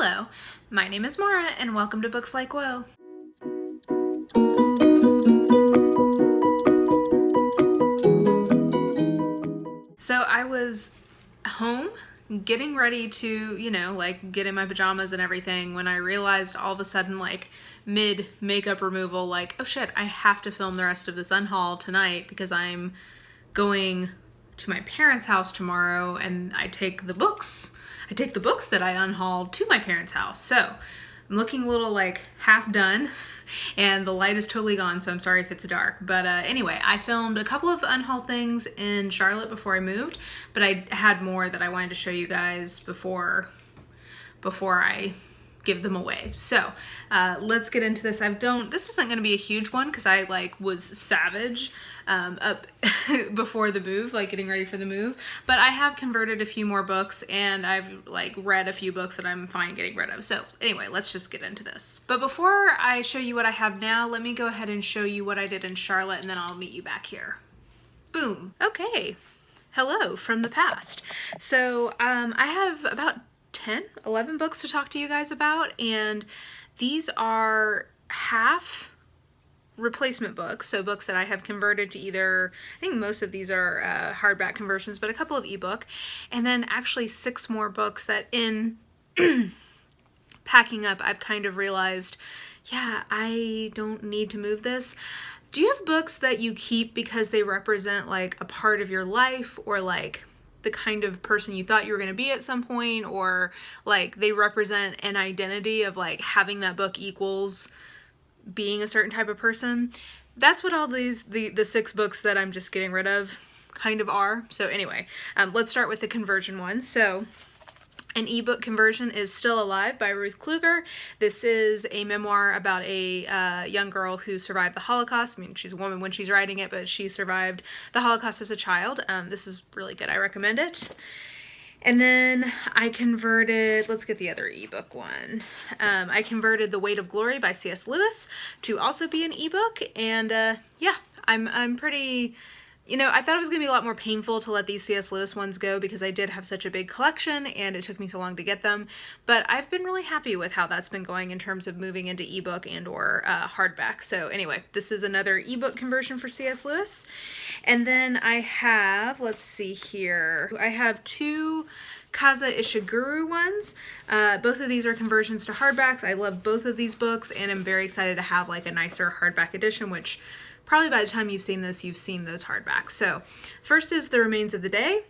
Hello, my name is Mara and welcome to Books Like Whoa. So I was home getting ready to, get in my pajamas and everything when I realized all of a sudden, mid makeup removal, oh shit, I have to film the rest of this Unhaul tonight because I'm going to my parents' house tomorrow and I take the books that I unhauled to my parents' house. So I'm looking a little half done and the light is totally gone, so I'm sorry if it's dark. But anyway, I filmed a couple of unhaul things in Charlotte before I moved, but I had more that I wanted to show you guys before I give them away. So let's get into this. This isn't going to be a huge one because I was savage up before the move, getting ready for the move. But I have converted a few more books and I've read a few books that I'm fine getting rid of. So anyway, let's just get into this. But before I show you what I have now, let me go ahead and show you what I did in Charlotte and then I'll meet you back here. Boom. Okay. Hello from the past. So I have about 11 books to talk to you guys about, and these are half replacement books, so books that I have converted to either, I think most of these are hardback conversions, but a couple of ebook, and then actually 6 more books that in packing up I've kind of realized, yeah, I don't need to move this. Do you have books that you keep because they represent a part of your life, or the kind of person you thought you were going to be at some point, or they represent an identity of having that book equals being a certain type of person? That's what all the 6 books that I'm just getting rid of kind of are. So anyway, let's start with the conversion one. So an ebook conversion is Still Alive by Ruth Kluger. This is a memoir about a young girl who survived the Holocaust. I mean, she's a woman when she's writing it, but she survived the Holocaust as a child. This is really good. I recommend it. And then I converted, let's get the other ebook one. I converted The Weight of Glory by C.S. Lewis to also be an ebook. And yeah, I'm pretty... I thought it was going to be a lot more painful to let these C.S. Lewis ones go because I did have such a big collection and it took me so long to get them. But I've been really happy with how that's been going in terms of moving into ebook and or hardback. So anyway, this is another ebook conversion for C.S. Lewis. And then I have, let's see here, I have 2 Kaza Ishiguro ones. Both of these are conversions to hardbacks. I love both of these books and I'm very excited to have a nicer hardback edition, which probably by the time you've seen this, you've seen those hardbacks. So first is The Remains of the Day.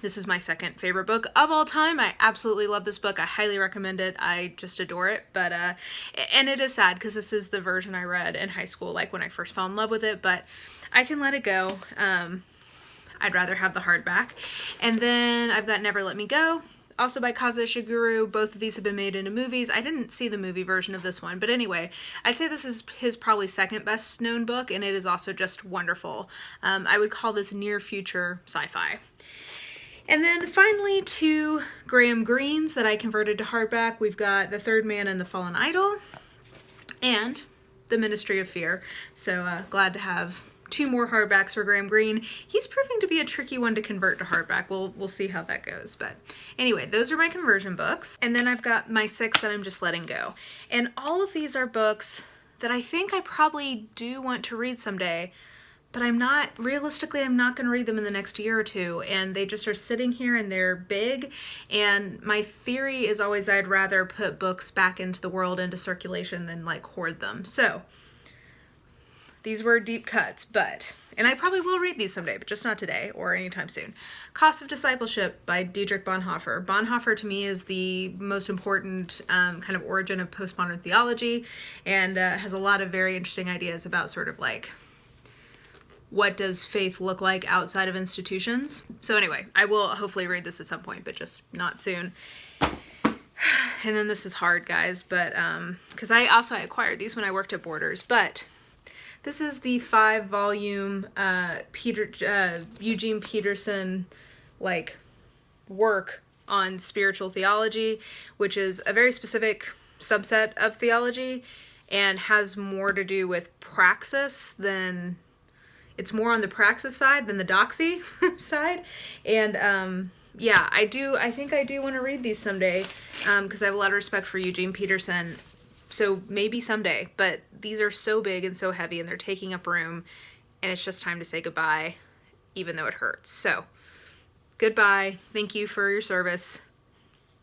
This is my second favorite book of all time. I absolutely love this book. I highly recommend it. I just adore it. But and it is sad because this is the version I read in high school, when I first fell in love with it, but I can let it go. I'd rather have the hardback. And then I've got Never Let Me Go, also by Kaza Ishiguro. Both of these have been made into movies. I didn't see the movie version of this one, but anyway, I'd say this is his probably second best known book, and it is also just wonderful. I would call this near future sci-fi. And then finally 2 Graham Greens that I converted to hardback. We've got The Third Man and the Fallen Idol and The Ministry of Fear. So glad to have 2 more hardbacks for Graham Greene. He's proving to be a tricky one to convert to hardback. We'll see how that goes. But anyway, those are my conversion books. And then I've got my 6 that I'm just letting go. And all of these are books that I think I probably do want to read someday, but realistically, I'm not going to read them in the next year or 2. And they just are sitting here and they're big. And my theory is always I'd rather put books back into the world, into circulation, than hoard them. So these were deep cuts, and I probably will read these someday, but just not today or anytime soon. Cost of Discipleship by Dietrich Bonhoeffer. Bonhoeffer to me is the most important kind of origin of postmodern theology, and has a lot of very interesting ideas about sort of what does faith look like outside of institutions. So anyway, I will hopefully read this at some point, but just not soon. And then this is hard, guys, but because I acquired these when I worked at Borders, but this is the 5-volume Eugene Peterson work on spiritual theology, which is a very specific subset of theology and has more to do with praxis than, it's more on the praxis side than the doxy side. And yeah, I think I do want to read these someday, because I have a lot of respect for Eugene Peterson. So maybe someday, but these are so big and so heavy and they're taking up room, and it's just time to say goodbye, even though it hurts. So goodbye. Thank you for your service.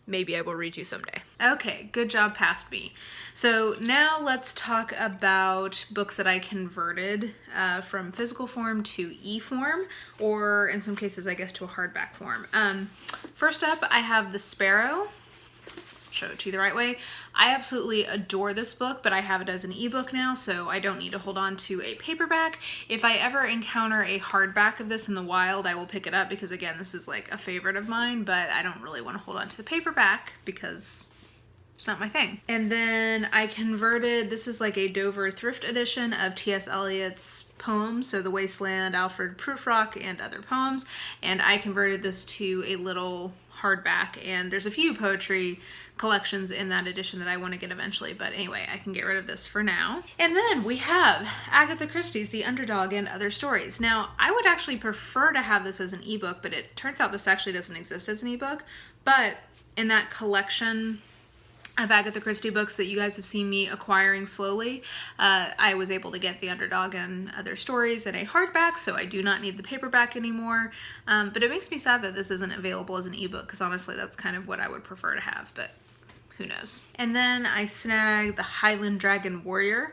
Maybe I will read you someday. Okay, good job past me. So now let's talk about books that I converted from physical form to e-form, or in some cases, I guess, to a hardback form. First up, I have The Sparrow. Show it to you the right way. I absolutely adore this book, but I have it as an ebook now, so I don't need to hold on to a paperback. If I ever encounter a hardback of this in the wild, I will pick it up because, again, this is like a favorite of mine, but I don't really want to hold on to the paperback because it's not my thing. And then I converted, this is like a Dover thrift edition of T.S. Eliot's poems, so The Wasteland, Alfred Prufrock, and other poems, and I converted this to a little hardback, and there's a few poetry collections in that edition that I want to get eventually, but anyway, I can get rid of this for now. And then we have Agatha Christie's The Underdog and Other Stories. Now, I would actually prefer to have this as an ebook, but it turns out this actually doesn't exist as an ebook, but in that collection of Agatha Christie books that you guys have seen me acquiring slowly, I was able to get The Underdog and Other Stories in a hardback, so I do not need the paperback anymore. But it makes me sad that this isn't available as an ebook, because honestly that's kind of what I would prefer to have, but who knows. And then I snagged The Highland Dragon Warrior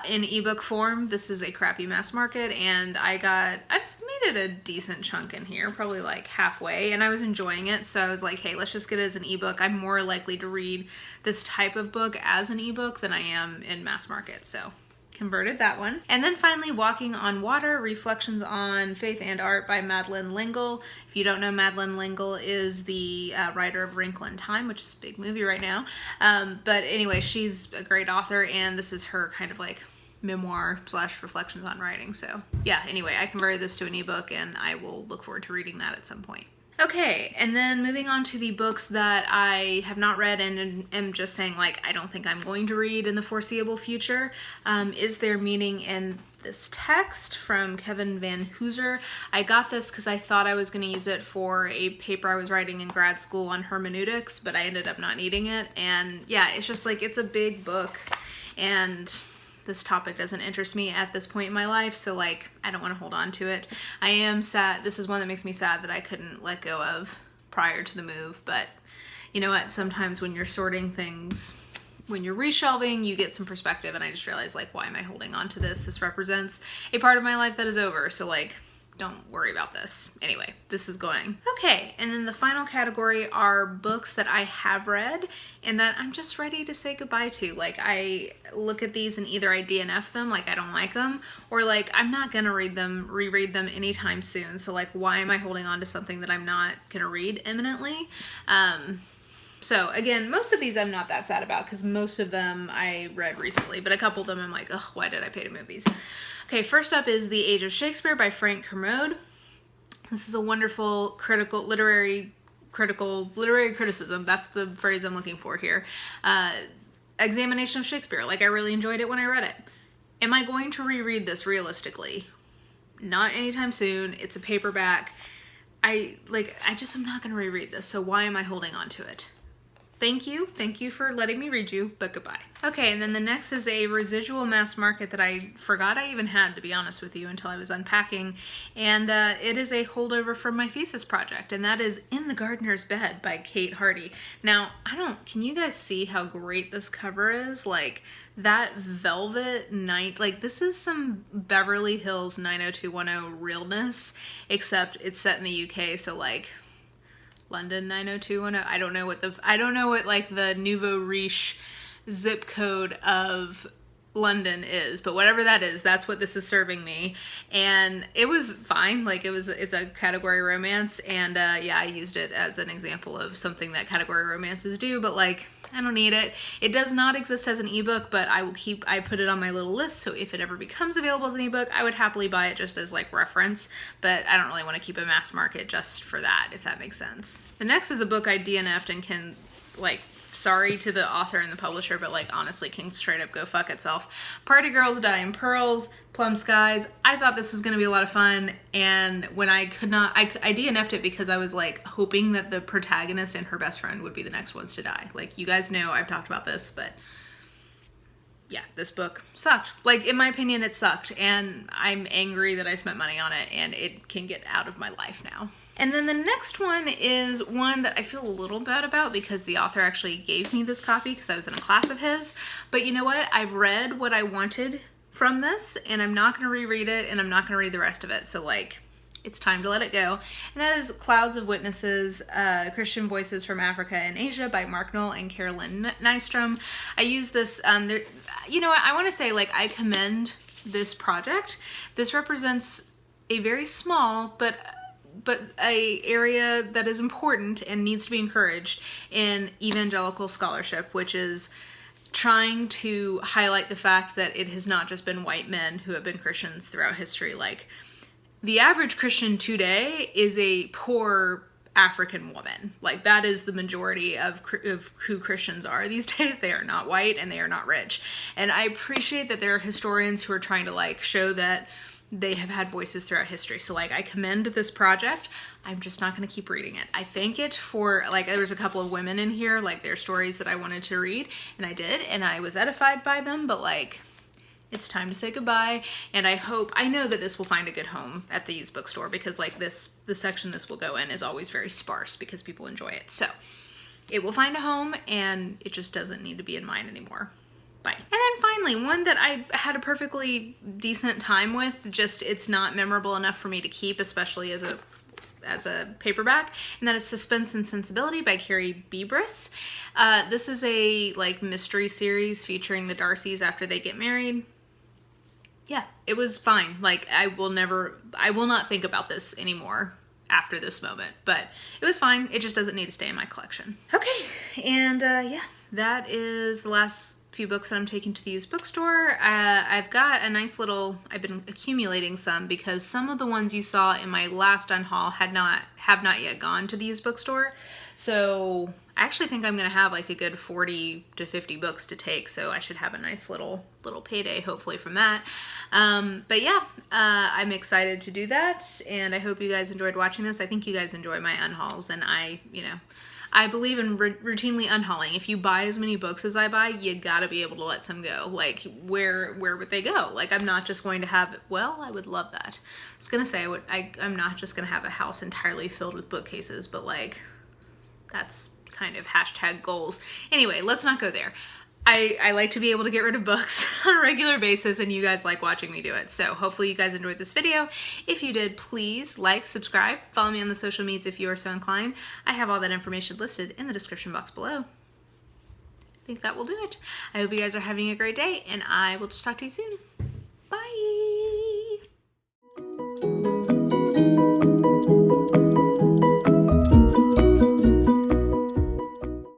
in ebook form. This is a crappy mass market, and I've made it a decent chunk in here, probably like halfway, and I was enjoying it, so I was like, hey, let's just get it as an ebook. I'm more likely to read this type of book as an ebook than I am in mass market, so converted that one. And then finally, Walking on Water, Reflections on Faith and Art by Madeleine L'Engle. If you don't know, Madeleine L'Engle is the writer of Wrinkle in Time, which is a big movie right now. But anyway, she's a great author, and this is her kind of like memoir / reflections on writing. So yeah, anyway, I converted this to an ebook, and I will look forward to reading that at some point. Okay, and then moving on to the books that I have not read and am just saying, like, I don't think I'm going to read in the foreseeable future. Is There Meaning in This Text from Kevin Van Hooser. I got this because I thought I was going to use it for a paper I was writing in grad school on hermeneutics, but I ended up not needing it. And yeah, it's just like, it's a big book, and this topic doesn't interest me at this point in my life, so like, I don't want to hold on to it. I am sad, this is one that makes me sad that I couldn't let go of prior to the move, but you know what, sometimes when you're sorting things, when you're reshelving, you get some perspective, and I just realized, like, why am I holding on to this? This represents a part of my life that is over, so like, don't worry about this. Anyway, this is going. Okay, and then the final category are books that I have read and that I'm just ready to say goodbye to. Like, I look at these and either I DNF them, like I don't like them, or like I'm not gonna reread them anytime soon. So like, why am I holding on to something that I'm not gonna read imminently? So again, most of these I'm not that sad about because most of them I read recently, but a couple of them I'm like, ugh, why did I pay to move these? Okay, first up is The Age of Shakespeare by Frank Kermode. This is a wonderful literary criticism. That's the phrase I'm looking for here. Examination of Shakespeare. Like, I really enjoyed it when I read it. Am I going to reread this realistically? Not anytime soon. It's a paperback. I just am not going to reread this, so why am I holding on to it? Thank you for letting me read you, but goodbye. Okay, and then the next is a residual mass market that I forgot I even had, to be honest with you, until I was unpacking, and it is a holdover from my thesis project, and that is In the Gardener's Bed by Kate Hardy. Now, can you guys see how great this cover is? Like, that velvet night, like, this is some Beverly Hills 90210 realness, except it's set in the UK, so like, London 90210. I don't know what like the nouveau riche zip code of London is, but whatever that is, that's what this is serving me. And it was fine. Like, it's a category romance, and yeah, I used it as an example of something that category romances do, but like, I don't need it. It does not exist as an ebook, but I put it on my little list, so if it ever becomes available as an ebook, I would happily buy it just as like reference, but I don't really want to keep a mass market just for that, if that makes sense. The next is a book I DNF'd and can like sorry to the author and the publisher, but like honestly, can straight up go fuck itself. Party Girls, Dying Pearls, Plum Skies. I thought this was gonna be a lot of fun, and when I could not, I DNF'd it because I was like hoping that the protagonist and her best friend would be the next ones to die. Like, you guys know I've talked about this, but yeah, this book sucked. Like, in my opinion, it sucked, and I'm angry that I spent money on it, and it can get out of my life now. And then the next one is one that I feel a little bad about because the author actually gave me this copy because I was in a class of his. But you know what? I've read what I wanted from this, and I'm not going to reread it, and I'm not going to read the rest of it. So, like, it's time to let it go. And that is Clouds of Witnesses, Christian Voices from Africa and Asia by Mark Knoll and Carolyn Nystrom. I use this, you know what? I want to say, like, I commend this project. This represents a very small, but a area that is important and needs to be encouraged in evangelical scholarship, which is trying to highlight the fact that it has not just been white men who have been Christians throughout history. Like, the average Christian today is a poor African woman. Like, that is the majority of who Christians are these days. They are not white and they are not rich. And I appreciate that there are historians who are trying to like show that they have had voices throughout history. So like, I commend this project. I'm just not going to keep reading it. I thank it for, like, there's a couple of women in here, like their stories that I wanted to read, and I did, and I was edified by them, but like, it's time to say goodbye. And I know that this will find a good home at the used bookstore, because like the section this will go in is always very sparse because people enjoy it. So it will find a home, and it just doesn't need to be in mine anymore. Bye. And then finally, one that I had a perfectly decent time with, just it's not memorable enough for me to keep, especially as a paperback, and that is Suspense and Sensibility by Carrie Bibris. This is a like mystery series featuring the Darcys after they get married. Yeah, it was fine. Like, I will not think about this anymore after this moment, but it was fine. It just doesn't need to stay in my collection. Okay, and yeah, that is the last few books that I'm taking to the used bookstore. I've got a nice little, I've been accumulating some because some of the ones you saw in my last Unhaul have not yet gone to the used bookstore. So I actually think I'm gonna have like a good 40 to 50 books to take, so I should have a nice little payday hopefully from that. But yeah, I'm excited to do that, and I hope you guys enjoyed watching this. I think you guys enjoy my unhauls, and I believe in routinely unhauling. If you buy as many books as I buy, you gotta be able to let some go. Like, where would they go? Like, I'm not just going to have, well, I would love that. I was gonna say, I'm not just gonna have a house entirely filled with bookcases, but like, that's kind of hashtag goals. Anyway, let's not go there. I like to be able to get rid of books on a regular basis, and you guys like watching me do it. So hopefully you guys enjoyed this video. If you did, please like, subscribe, follow me on the social medias if you are so inclined. I have all that information listed in the description box below. I think that will do it. I hope you guys are having a great day, and I will just talk to you soon.